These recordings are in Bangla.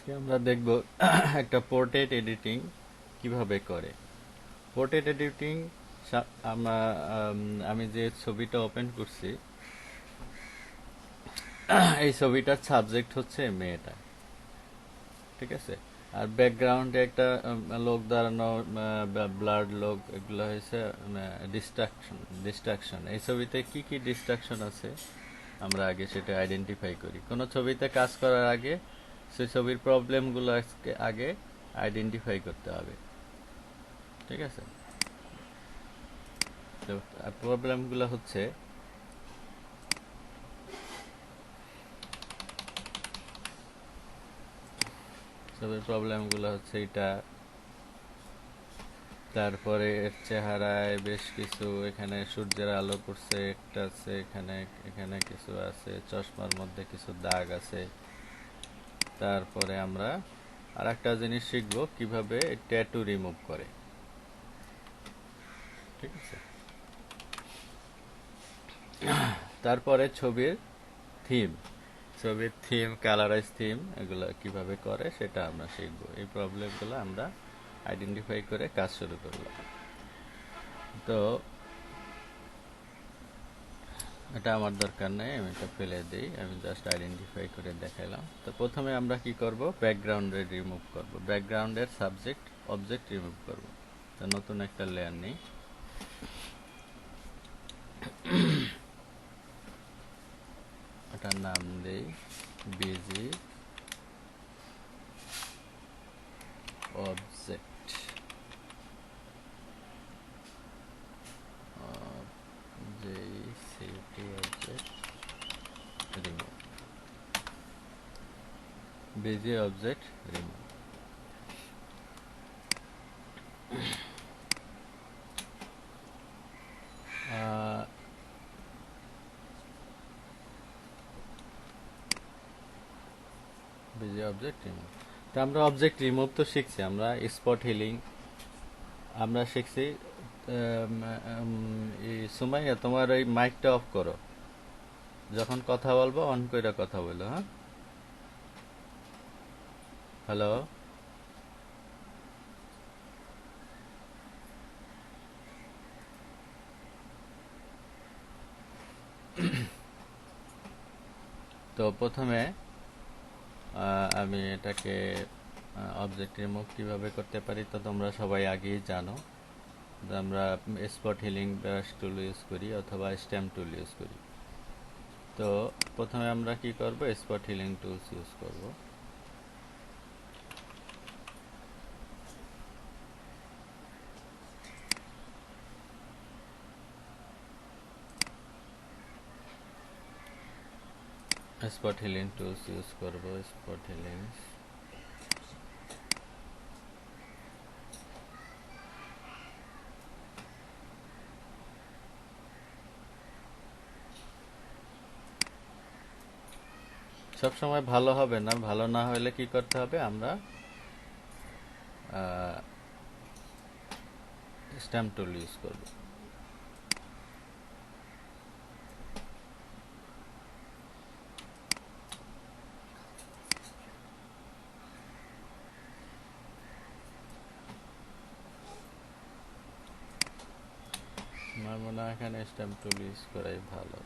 আজকে আমরা দেখব একটা পোর্ট্রেট এডিটিং কিভাবে করে। পোর্ট্রেট এডিটিং আমি যে ছবিটা ওপেন করছি এই ছবিটার সাবজেক্ট হচ্ছে মেয়েটা, ঠিক আছে। আর ব্যাকগ্রাউন্ডে একটা লোক দাঁড়ানো, ব্লাড লোক, এগুলো হয়েছে ডিস্ট্রাকশন। এই ছবিতে কি কি ডিস্ট্রাকশন আছে আমরা আগে সেটা আইডেন্টিফাই করি। কোনো ছবিতে কাজ করার আগে সেই ছবির প্রবলেমগুলো আগে আইডেন্টিফাই করতে হবে, ঠিক আছে। তো প্রবলেমগুলো হচ্ছে ছবির প্রবলেমগুলো হচ্ছে এটা, তারপরে এর চেহারায় বেশ কিছু, এখানে সূর্যের আলো পড়ছে একটা আছে, এখানে এখানে কিছু আছে, চশমার মধ্যে কিছু দাগ আছে। তারপরে আমরা আর একটা জিনিস শিখবো কিভাবে ট্যাটু রিমুভ করে, ঠিক আছে। তারপরে ছবির থিম, কালারাইজ থিম, এগুলো কিভাবে করে সেটা আমরা শিখবো। এই প্রবলেমগুলো আমরা আইডেন্টিফাই করে কাজ শুরু করব। তো এটা আমার দরকার নেই, আমি এটা ফেলে দিই, আমি জাস্ট আইডেন্টিফাই করে দেখাইলাম। তো প্রথমে আমরা কি করব, ব্যাকগ্রাউন্ডে রিমুভ করব, ব্যাকগ্রাউন্ডের সাবজেক্ট অবজেক্ট রিমুভ করব। তো নতুন একটা লেয়ার নেই, এটার নাম দেই busy object, city object remove, busy object remove. Busy object remove. তো আমরা অবজেক্ট রিমুভ তো শিখছি, আমরা স্পট হিলিং আমরা শিখছি। সুমাইয়া, তোমার ওই মাইকটা অফ করো, যখন কথা বলবো অন করে কথা বলো, হ্যাঁ। হ্যালো। তো প্রথমে আমি এটাকে অবজেক্ট রিমুভ কিভাবে করতে পারি তো তোমরা সবাই আগেই জানো যে আমরা স্পট হিলিং ব্রাশ টুল ইউজ করি অথবা স্ট্যাম্প টুল ইউজ করি। তো প্রথমে আমরা কি করব, স্পট হিলিং টুলস ইউজ করব। স্পট হিলিং টুলস ইউজ করব, স্পট হিলিং। সব সময় ভালো হবে না, ভালো না হলে কি করতে হবে, আমরা স্ট্যাম্প টুল ইউজ করব। আমার মনে হয় এখানে স্ট্যাম্প টুল ইউজ করাই ভালো।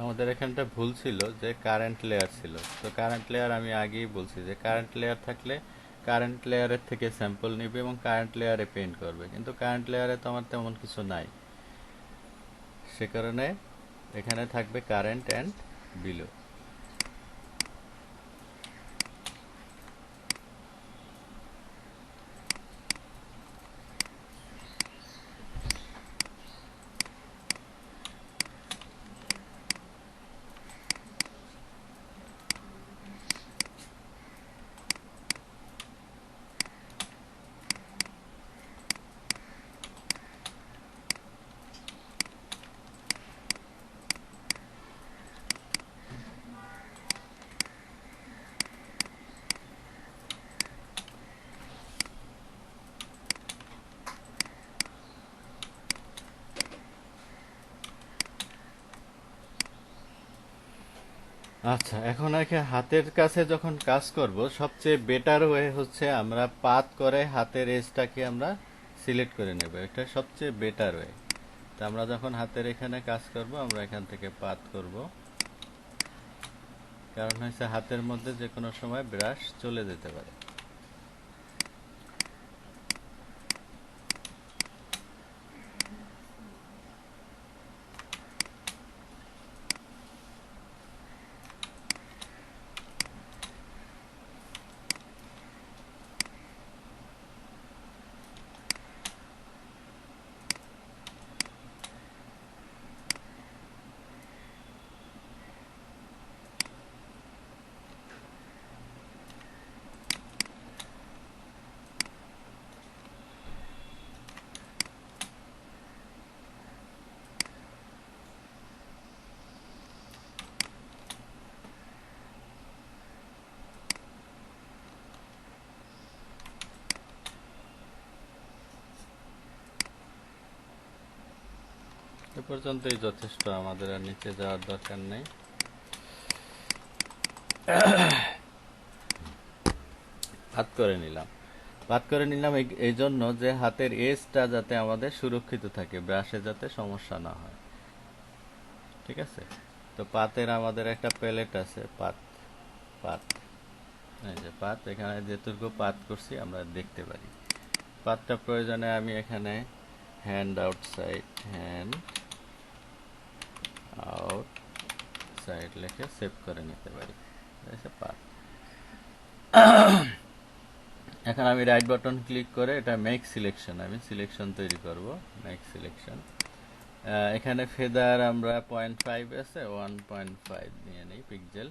আমাদের এখানটা ভুল ছিল যে কারেন্ট লেয়ার ছিল। তো কারেন্ট লেয়ার আমি আগেই বলছি যে কারেন্ট লেয়ার থাকলে কারেন্ট লেয়ারের থেকে স্যাম্পল নিবে এবং কারেন্ট লেয়ারে পেইন্ট করবে, কিন্তু কারেন্ট লেয়ারে তো আমার তেমন কিছু নাই, সে কারণে এখানে থাকবে কারেন্ট অ্যান্ড বিলো। আচ্ছা, এখন হাতের কাছে যখন কাজ করব, সবচেয়ে বেটার ওয়ে হচ্ছে আমরা পাত করে হাতের এজটাকে আমরা সিলেক্ট করে নেব, এটা সবচেয়ে বেটার ওয়ে। তা আমরা যখন হাতের এখানে কাজ করব, আমরা এখান থেকে পাত করব, কারণ হচ্ছে হাতের মধ্যে যে কোনো সময় ব্রাশ চলে যেতে পারে। এ পর্যন্তই যথেষ্ট, আমাদের আর নিচে যাওয়ার দরকার নেই। পাত করে নিলাম। পাত করে নিলাম এই জন্য যে হাতের এজটা যাতে আমাদের সুরক্ষিত থাকে, ব্রাশে যাতে সমস্যা না হয়। ঠিক আছে, তো পাতের আমাদের একটা প্যালেট আছে, পাত পাত এই যে পাত, এখানে যেটুকু পাত করছি আমরা দেখতে পারি। পাতটা প্রয়োজনে আমি এখানে hand outside, hand out side লিখে সেভ করে নিতে পারি। পাত। এখন আমি রাইট বাটন ক্লিক করে এটা মেক সিলেকশন, আমি সিলেকশন তৈরি করব, মেক সিলেকশন। এখানে ফেদার আমরা 0.5 আছে, 1.5 নিয়ে নেই পিক্সেল।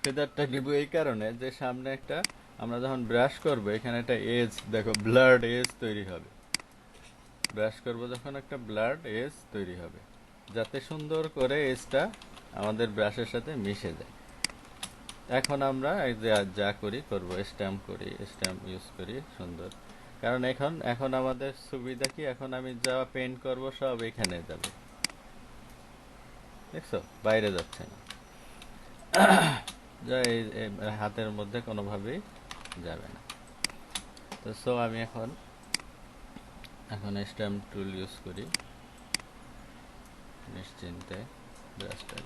ফেদারটা নিব এই কারণে যে সামনে একটা, আমরা যখন ব্রাশ করব এখানে একটা এজ, দেখো ব্লার্ড এজ তৈরি হবে। ব্রাশ করব যখন একটা ব্লার্ড এজ তৈরি হবে, যাতে সুন্দর করে এজটা আমাদের ব্রাশের সাথে মিশে যায়। এখন আমরা যা করি করব, স্ট্যাম্প করি, স্ট্যাম্প ইউজ করি সুন্দর, কারণ এখন আমাদের সুবিধা কি, এখন আমি যা পেইন্ট করব সব এখানে যাবে, দেখছো, বাইরে যাচ্ছে না, যা এই হাতের মধ্যে কোনোভাবেই যাবে না। তো আমি এখন স্ট্যাম্প টুল ইউজ করি নিশ্চিন্তে ব্রাশটা।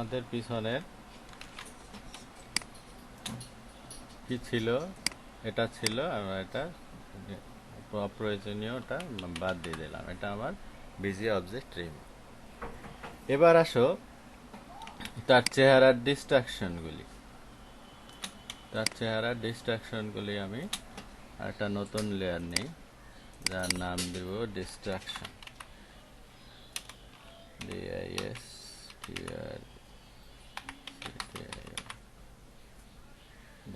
আমাদের পিছনের কি ছিল, এটা ছিল, আমরা এটা অপ্রয়োজনীয়টা বাদ দিয়ে দিলাম। এটা আমার বিজি অবজেক্ট রিম। এবার আসো তার চেহারার ডিস্ট্রাকশনগুলি। আমি একটা নতুন লেয়ার নেই, যার নাম দেব ডিস্ট্রাকশন,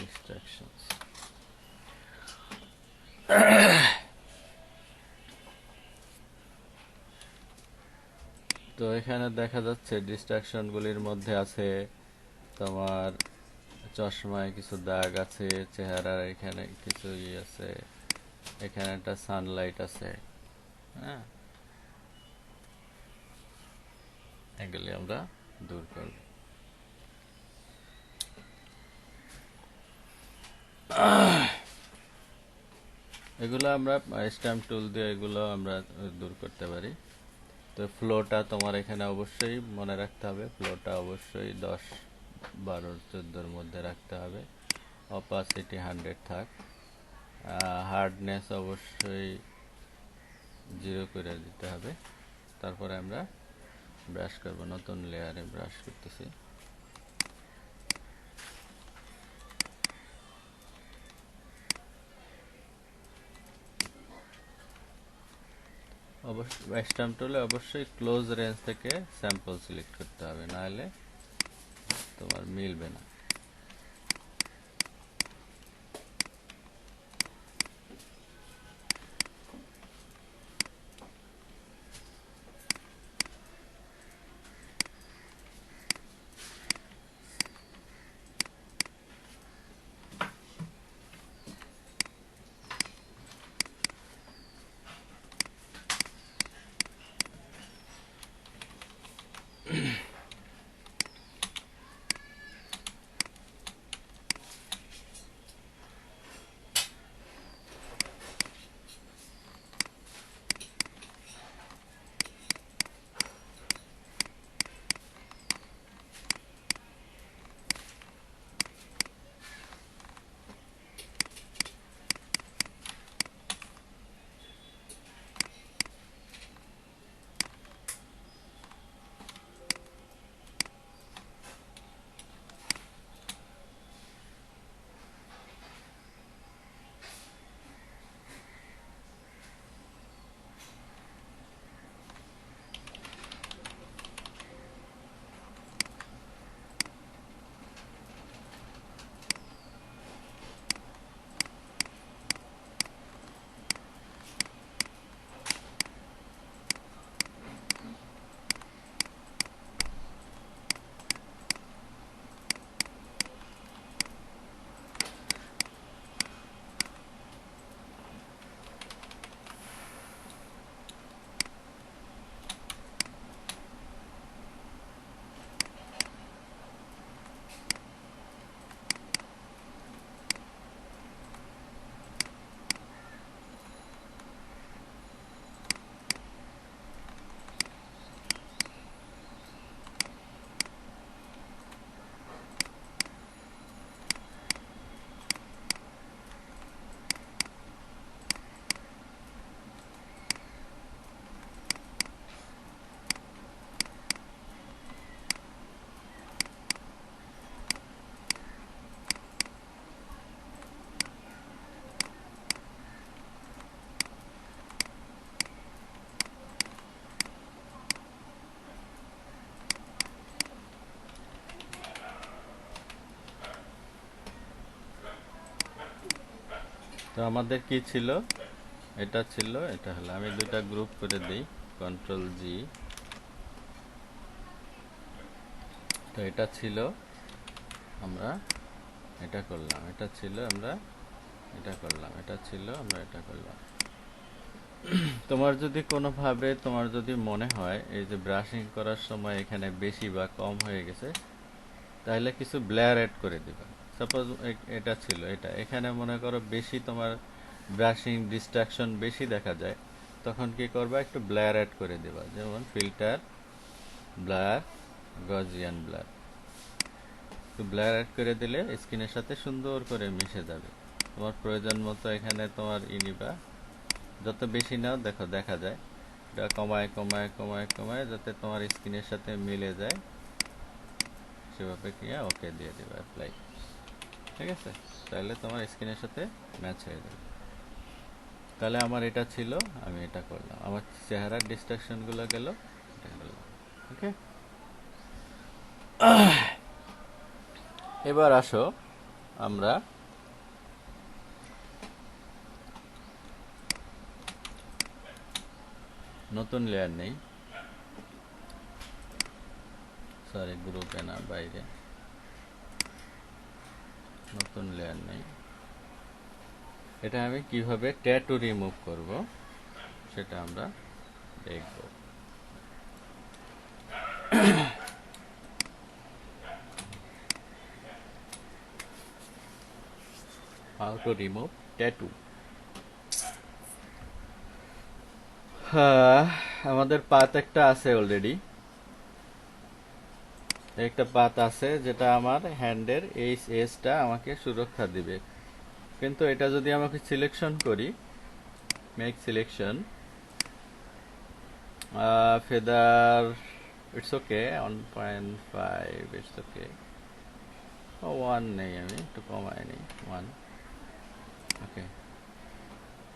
ডিস্ট্রাকশনস। তো এখানে দেখা যাচ্ছে ডিস্ট্রাকশনগুলির মধ্যে আছে তোমার চশমায় কিছু দাগ আছে, চেহারার এখানে কিছু আছে, এখানে একটা সানলাইট আছে। হ্যাঁ, এগুলি আমরা দূর করব। এগুলো আমরা স্ট্যাম্প টুল দিয়ে এগুলো আমরা দূর করতে পারি। তো ফ্লোটা তোমার এখানে অবশ্যই মনে রাখতে হবে, ফ্লোটা অবশ্যই 10, 12, 14 মধ্যে রাখতে হবে। অপাসিটি 100 থাক। হার্ডনেস অবশ্যই 0 করে দিতে হবে। তারপরে আমরা ব্রাশ করব, নতুন লেয়ারে ব্রাশ করতেছি। অবশ্যই স্ট্যাম্প টুলে অবশ্যই ক্লোজ রেঞ্জ থেকে স্যাম্পল সিলেক্ট করতে হবে, নাহলে তোমার মিলবে না। তো আমাদের কি ছিল, এটা ছিল, এটা হলো, আমি দুটা গ্রুপ করে দিই, Ctrl+G। তো এটা ছিল, আমরা এটা করলাম, এটা ছিল, আমরা এটা করলাম, এটা ছিল, আমরা এটা করলাম। তোমার যদি কোনোভাবে তোমার যদি মনে হয় এই যে ব্রাশিং করার সময় এখানে বেশি বা কম হয়ে গেছে, তাহলে কিছু ব্লেয়ার অ্যাড করে দিবা। সাপোজ এটা ছিল, এটা এখানে মনে করো বেশি তোমার ব্রাশিং ডিস্ট্রাকশন বেশি দেখা যায়, তখন কি করবা, একটু ব্লেয়ার অ্যাড করে দিবা। যেমন ফিল্টার ব্লেয়ার গজিয়ান ব্লার। তো ব্লার অ্যাড করে দিলে স্ক্রিনের সাথে সুন্দর করে মিশে যাবে। তোমার প্রয়োজন মতো এখানে তোমার নিবা, যত বেশি নাও দেখো দেখা যায়, এটা কমায় কমায় কমায় কমায় যাতে তোমার স্ক্রিনের সাথে মিলে যায় সেভাবে কিয়া ওকে দিয়ে দেবে, অ্যাপ্লাই। ঠিক আছে, তাহলে তোমার স্ক্রিনের সাথে ম্যাচ হয়ে যাবে। তাহলে আমার এটা ছিল, আমি এটা করলাম, আমার চেহারার ডিস্ট্রাকশনগুলো গেল, এটা করলাম। ওকে, এবার আসো আমরা নতুন লেয়ার নেই, সরি গ্রুপে না, বাইরে নতুন লেয়ার নেই। এটা আমি কিভাবে ট্যাটু রিমুভ করব সেটা আমরা দেখব। How to remove tattoo. হ্যাঁ, আমাদের পাত একটা আছে অলরেডি, একটা পাত আছে যেটা আমার হ্যান্ডের এই এজটা আমাকে সুরক্ষা দিবে। কিন্তু এটা যদি আমাকে সিলেকশন করি, make selection, feather, it's okay 1.5, it's okay, 1 নেই, আমি একটু কমাই নেই 1। ওকে,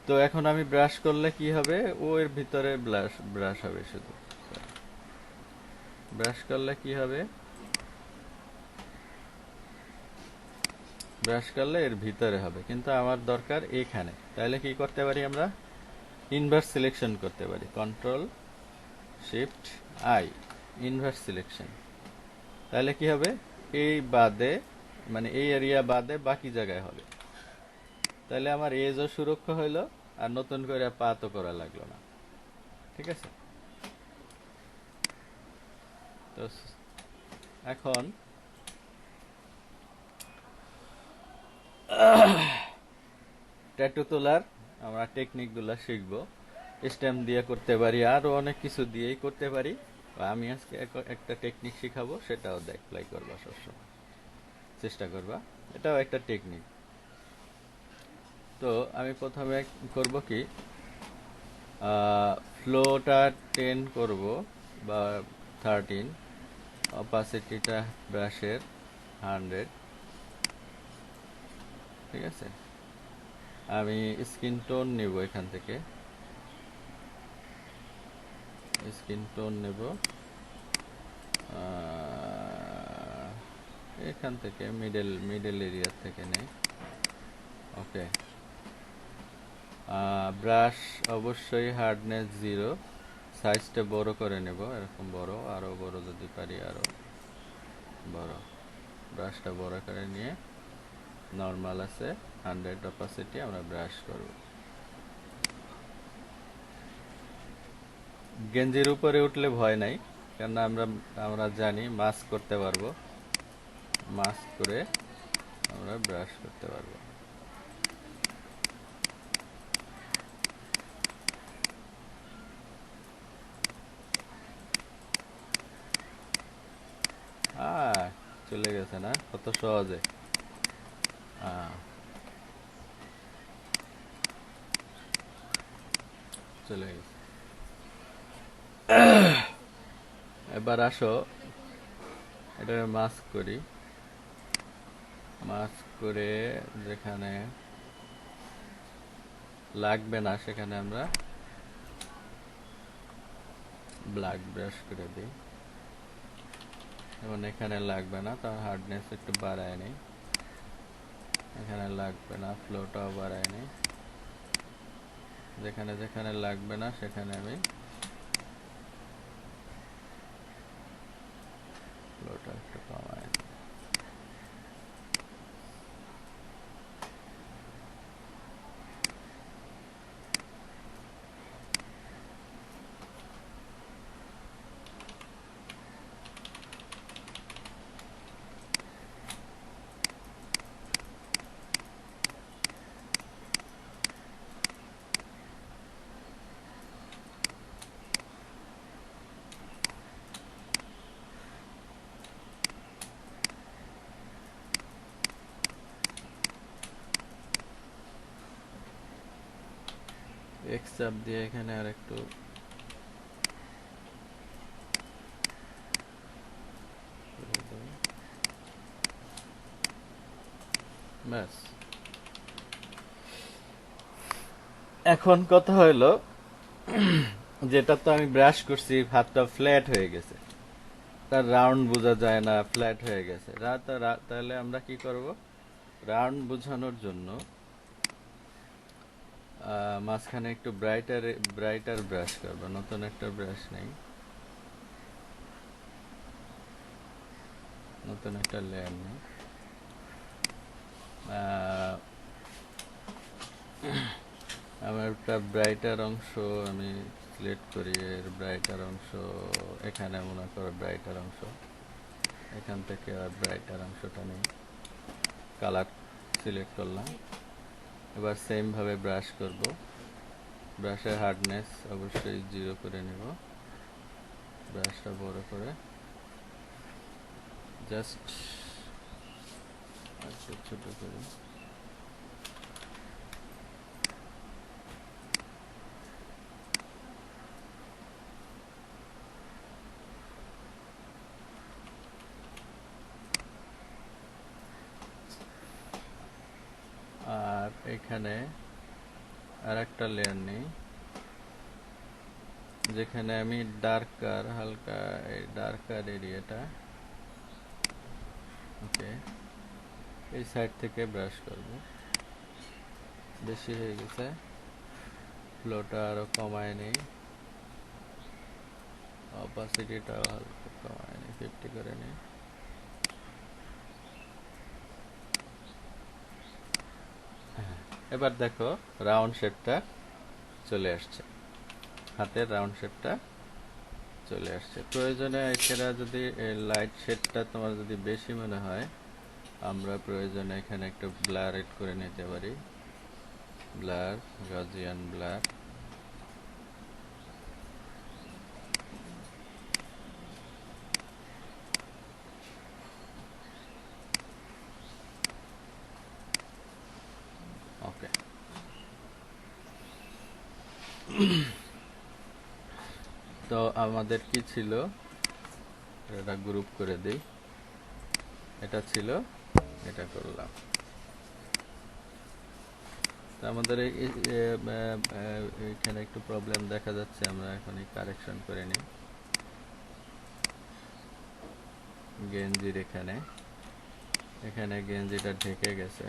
তো এখন আমি ব্রাশ করলে কি হবে, ও এর ভিতরে ব্রাশ হবে শুধু। ব্রাশ করলে কি হবে, ব্রাশ করলে এর ভিতরে হবে, কিন্তু আমার দরকার এখানে। তাহলে কি করতে পারি, আমরা ইনভার্স সিলেকশন করতে পারি, control shift I, inverse selection. তাহলে কি হবে, এই বাদে, মানে এই এরিয়া বাদে বাকি জায়গায় হবে। তাহলে আমার এজও সুরক্ষা হইলো, আর নতুন করে পাতও করা লাগলো না। ঠিক আছে, তো এখন ট্যাটু তোলার আমরা টেকনিকগুলো শিখব। স্ট্যাম্প দিয়ে করতে পারি, আরও অনেক কিছু দিয়েই করতে পারি। আমি আজকে একটা টেকনিক শিখাবো, সেটাও অ্যাপ্লাই করবা সবসময়, চেষ্টা করবা, এটাও একটা টেকনিক। তো আমি প্রথমে করব কি, ফ্লোটা 10 করব বা 13, অপাসিটিটা ব্রাশের 100। ঠিক আছে, আমি স্কিন টোন নেব, এখান থেকে স্কিন টোন নেব, এখান থেকে মিডল এরিয়া থেকে নেই। ওকে, ব্রাশ অবশ্যই হার্ডনেস 0, সাইজটা বড় করে নেব, এরকম বড়, আরও বড় যদি পারি আরও বড়। ব্রাশটা বড় করে নিয়ে নর্মাল আছে 100 অপাসিটি আমরা ব্রাশ করব। গেঞ্জির উপরে উঠলে ভয় নাই, কেননা আমরা জানি মাস্ক করতে পারবো, মাস্ক করে আমরা ব্রাশ করতে পারবো। চলে গেছে না, কত সহজে। চলে গেছে। এবার আসো এটা মাস্ক করি, মাস্ক করে যেখানে লাগবে না সেখানে আমরা ব্ল্যাক ব্রাশ করে দিই। এবং এখানে লাগবে না, তার হার্ডনেস একটু বাড়ায় নেই, এখানে লাগবে না, ফ্লোটাও বাড়ায় নেই, যেখানে যেখানে লাগবে না সেখানে আমি ফ্লোটা একটু কমায় নিই। এক্স চাপ দিয়ে এখানে আর একটু ব্যাস। এখন কথা হলো, যেটা তো আমি ব্রাশ করছি হাতটা ফ্ল্যাট হয়ে গেছে, তার রাউন্ড বোঝা যায় না, ফ্ল্যাট হয়ে গেছে। তাহলে আমরা কি করব, রাউন্ড বোঝানোর জন্য মাঝখানে একটু ব্রাইটার ব্রাশ করব। নতুন একটা ব্রাশ নেই, নতুন একটা লেয়ার নেই। আমার একটা ব্রাইটার অংশ আমি সিলেক্ট করি, এর ব্রাইটার অংশ এখানে মনে করো ব্রাইটার অংশ, এখান থেকে আর ব্রাইটার অংশটা নেই, কালার সিলেক্ট করলাম। এবার সেম ভাবে ব্রাশ করব, ব্রাশের হার্ডনেস অবশ্যই 0 করে নেব, ব্রাশটা বড় করে জাস্ট ছোট করে আর এখানে আর একটা লেয়ার নেই, যেখানে আমি ডার্কার হালকা এই ডার্কার এরিয়াটা ওকে এই সাইড থেকে ব্রাশ করব। বেশি হয়ে গেছে, ফ্লোটা আরো কমায় নেই, অপাসিটিটাও হালকা কমায় নেই, 50 করে নেই। এবার দেখো রাউন্ড শেপটা চলে আসছে, হাতের রাউন্ড শেপটা চলে আসছে। প্রয়োজনে এখানে যদি লাইট শেডটা তোমার যদি বেশি মনে হয়, আমরা প্রয়োজনে এখানে একটু ব্লার এড করে নিতে পারি, ব্লার, গজিয়ান ব্লার। ওকে, তো আমাদের কি ছিল, এটা গ্রুপ করে দেই, এটা ছিল, এটা করলাম। তো আমাদের এখানে একটু প্রবলেম দেখা যাচ্ছে, আমরা এখন কারেকশন করে নিই। গেঞ্জির এখানে এখানে গেঞ্জিটা ঢেকে গেছে,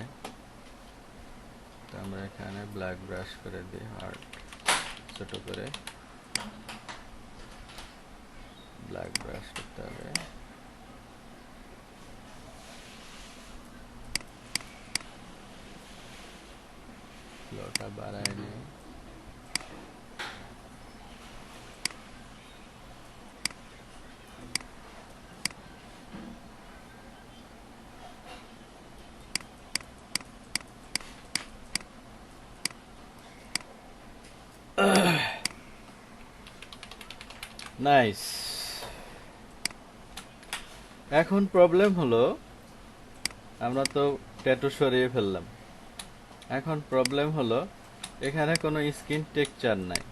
তো আমরা এখানে ব্ল্যাক ব্রাশ করে দিই, হার্ড ছোট করে ব্ল্যাক ব্রাশ করতে হবে। ফ্লোটা বাড়ায় নিই, নাইস। এখন প্রবলেম হলো, আমরা তো ট্যাটু সরিয়ে ফেললাম, এখন প্রবলেম হলো এখানে কোনো স্কিন টেক্সচার নাই।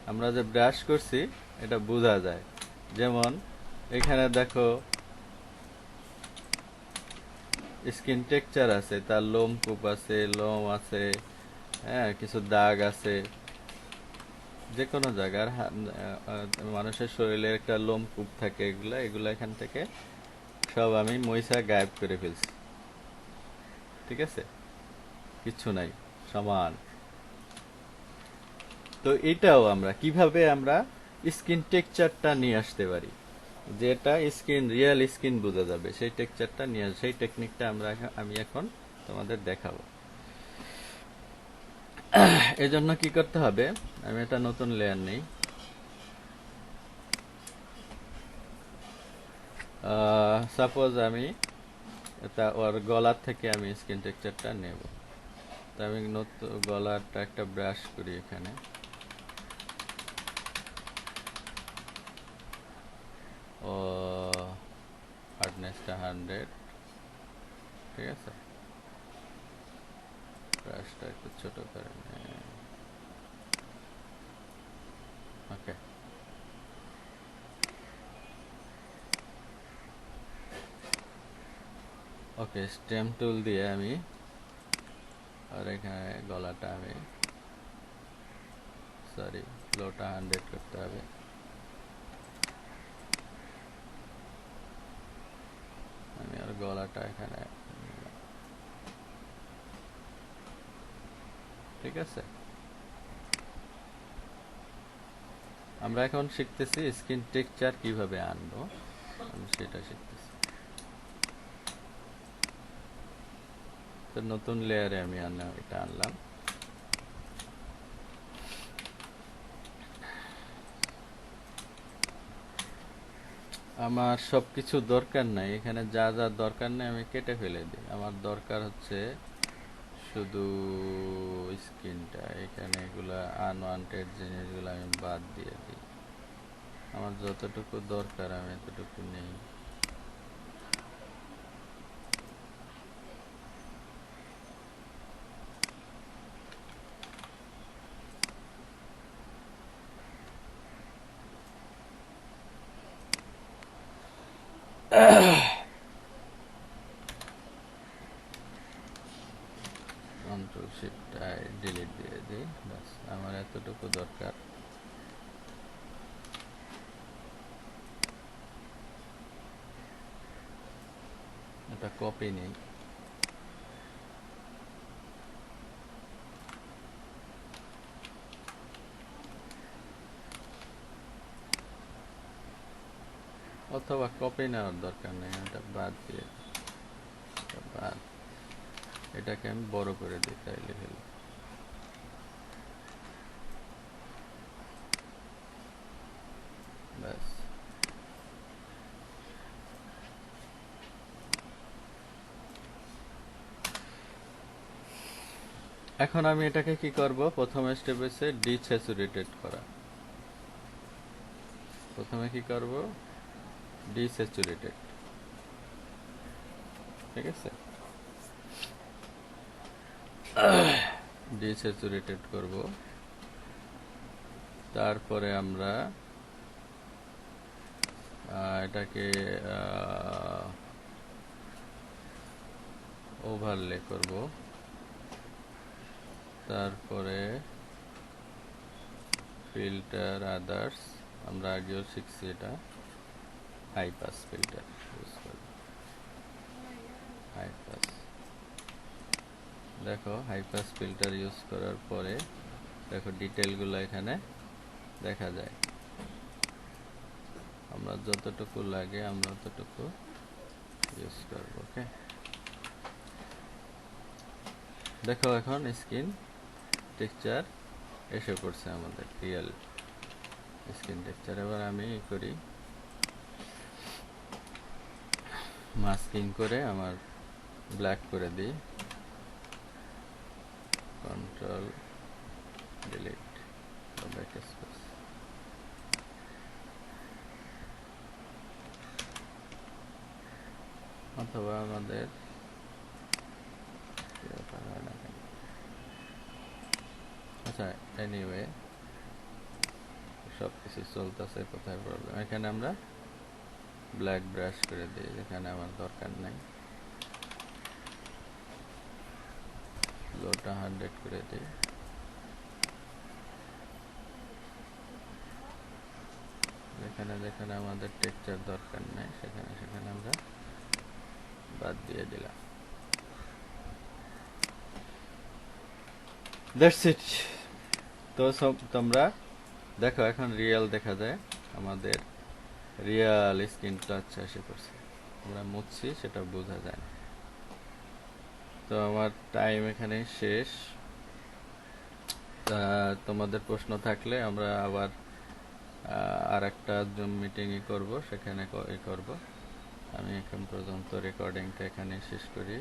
আমরা যে ব্রাশ করছি এটা বোঝা যায়, যেমন এখানে দেখো স্কিন টেক্সচার আছে, তার লোম কূপ আছে, লোম আছে, হ্যাঁ কিছু দাগ আছে, যে কোনো জায়গার মানুষের শরীরে একটা লোম কূপ থাকে, এগুলা এগুলা এখান থেকে সব আমি মইসা গায়েব করে ফেলছি, ঠিক আছে, কিচ্ছু নাই, সমান। তো এটাও আমরা কিভাবে আমরা স্কিন টেক্সচারটা নিয়ে আসতে পারি, যেটা স্কিন রিয়েল স্কিন বোঝা যাবে, সেই টেক্সচারটা নিয়ে, সেই টেকনিকটা আমি এখন তোমাদের দেখাবো। এজন্য কি করতে হবে, আমি একটা নতুন লেয়ার নেই, সাপোজ আমি এটা ওর গলার থেকে আমি স্কিন টেক্সচারটা নেব। তো আমি নতুন গলারটা একটা ব্রাশ করি, এখানে ও হার্ডনেসটা 100, ঠিক আছে, ব্রাশটা একটু ছোট করে ওকে, ওকে স্টেম টুল দিয়ে আমি আর এখানে গলাটা আমি সরি ফ্লোটা 100 করতে হবে। আমি আর গলাটা এখানে, ঠিক আছে। আমরা এখন শিখতেছি স্ক্রিন টেক্সচার কিভাবে আনবো, আমি সেটা শিখতেছি। তো নতুন লেয়ারে আমি এটা আনলাম। আমার সবকিছু দরকার নাই, এখানে যা যা দরকার নেই আমি কেটে ফেলে দিই। আমার দরকার হচ্ছে শুধু স্ক্রিনটা, এখানে এগুলা আনওয়ান্টেড জিনিসগুলো আমি বাদ দিয়ে দিই। আমার যতটুকু দরকার আমি এতটুকু নেই। কন্ট্রোল শিফট আই ডিলিট দিয়ে দিই, বাস আমার এতটুকু দরকার। এটা কপি নেই, অথবা কপি নেওয়ার দরকার নেই, এটা বাদ দিয়ে এটা বাদ। এটাকে আমি বড় করে দিই তাইলে হলো। ব্যাস, এখন আমি এটাকে কি করব, প্রথমে স্টেপ হচ্ছে ডিস্যাচুরেটেড করা। প্রথমে কি করব, ডিস্যাচুরেটেড, ঠিক আছে। ডিস্যাচুরেটেড করব, তারপরে আমরা এটাকে ওভারলে করব, তারপরে ফিল্টার আদার্স, আমরা আগেও শিখছি এটা, হাই পাস ফিল্টার ইউজ করব। হাই পাস, দেখো হাই পাস ফিল্টার ইউজ করার পরে দেখো ডিটেলগুলো এখানে দেখা যায়। আমরা যতটুকু লাগে আমরা ততটুকু ইউজ করব। ওকে, দেখো এখন স্ক্রিন টেক্সচার এসে পড়ছে আমাদের রিয়েল স্ক্রিন টেক্সচার। এবার আমি করি মাস্কিং করে আমার ব্ল্যাক করে দিই, কন্ট্রোল ডিলিট ব্যাক স্পেস। অথবা আমাদের আচ্ছা এনিওয়ে সব কিছু চলতেছে, কোথায় প্রবলেম। এখানে আমরা ব্ল্যাক ব্রাশ করে দিই, যেখানে আমার দরকার নাই। লোটা 100 করে দিই। যেখানে যেখানে আমাদের টেক্সচার দরকার নাই সেখানে সেখানে আমরা বাদ দিয়ে দিলাম। That's it. তো তোমরা দেখো এখন রিয়েল দেখা যায়, আমাদের রিয়েল স্ক্রিন টাচ এসে পড়ছে। আমরা মুছছি সেটা বোঝা যায় না। তো আমার টাইম এখানে শেষ। তোমাদের প্রশ্ন থাকলে আমরা আবার আর একটা জুম মিটিংই করব, সেখানে করব। আমি এখন পর্যন্ত রেকর্ডিংটা এখানে শেষ করি।